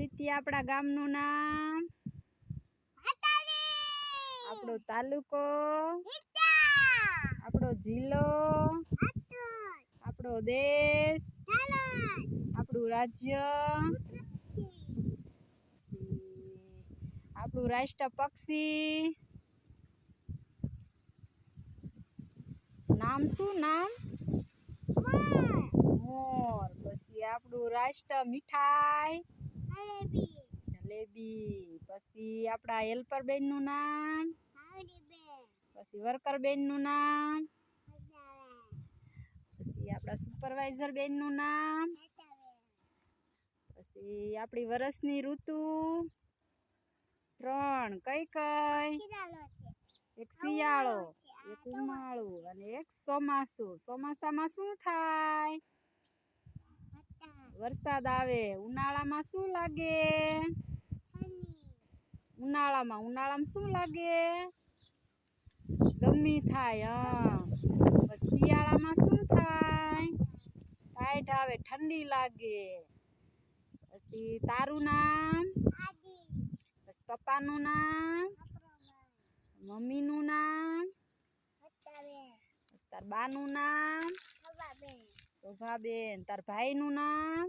આદિત્ય આપણા ગામનું નામ, આપણો તાલુકો, આપણો જિલ્લો, આપણો દેશ, આપણું રાજ્ય, આપણું રાષ્ટ્ર પક્ષી નામ શું? નામ મોર. પછી આપણું રાષ્ટ્ર મીઠાઈ જલેબી. પછી આપણા હેલ્પર બેન નું નામ, પછી વર્કર બેન નું નામ, પછી આપણા સુપરવાઇઝર બેન નું નામ, પછી આપણી વરસની ઋતુ 3 કઈ કઈ? એક શિયાળો, એક ઉનાળો અને એક ચોમાસું. ચોમાસામાં શું થાય? વરસાદ આવે. ઉનાળામાં શું લાગે? ઉનાળામાં શું લાગે? ગરમી થાય. પછી શિયાળામાં શું થાય? ટાઈટ આવે, ઠંડી લાગે. પછી તારું નામ, પછી પપ્પાનું નામ, મમ્મીનું નામ, તાર બાનું નામ શોભાબેન, તાર ભાઈનું નામ,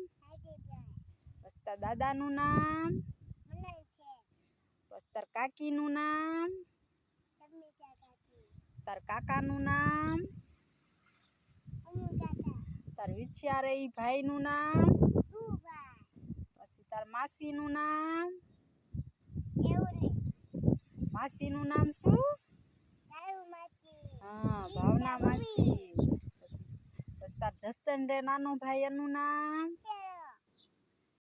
પછી તાર દાદાનું નામ, પછી તાર કાકીનું નામ, તાર કાકાનું નામ, તાર વિછિયારે ઈ ભાઈનું નામ, પછી તાર માસીનું નામ. માસીનું નામ શું? હા, ભાવના માસી. પછી તાર જસદન રે નાનો ભાઈ એનું નામ,